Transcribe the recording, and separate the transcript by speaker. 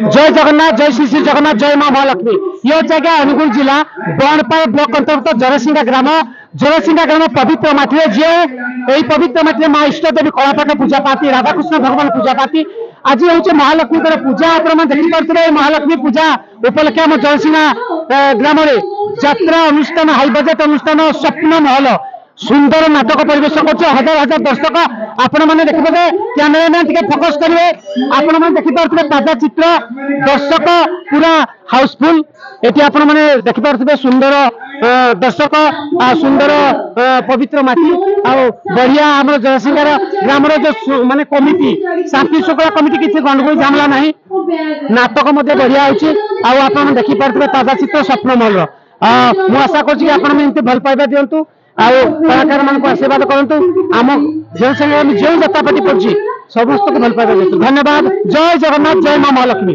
Speaker 1: जय जगन्नाथ, जय श्री श्री जगन्नाथ, जय मां महालक्ष्मी। यह जगह अनुगुल जिला बणपाल ब्लॉक अंतर्गत जरसिंगा ग्राम पवित्र माटी जे यही पवित्र माटी माँ इष्ट देवी कलापाठ पूजा पाती राधाकृष्ण भगवान पूजा पाती आज हूँ महालक्ष्मी पूजा। आप देखिपे महालक्ष्मी पूजा उपलक्षे आम जरसिंगा ग्राम यात्रा अनुष्ठान हाई बजेट अनुष्ठान स्वप्न महल सुंदर नाटक परिवेश कर हजार हजार दर्शक आपण मैंने देखिए कैमेरामैन टे फोकस करेंगे आपण मैंने देखिपे ताजा चित्र दर्शक पूरा हाउसफुल ये आपण मैंने देखिपे सुंदर दर्शक सुंदर पवित्र माटी बढ़िया आम जयसिंगार ग्राम जो माने कमिटी शांति शुक्ला कमिटी किसी गंडगोल झमेला ना नाटक बढ़िया हो देखिपे ताजा चित्र स्वप्न महल मुझे आशा कर भल पाइबा दिंतु कलाकार मान आशीर्वाद करतु आम जो जो जतापाटी पड़ी समस्त को भल पाइबा दिंतु। धन्यवाद। जय जगन्नाथ, जय मां महालक्ष्मी।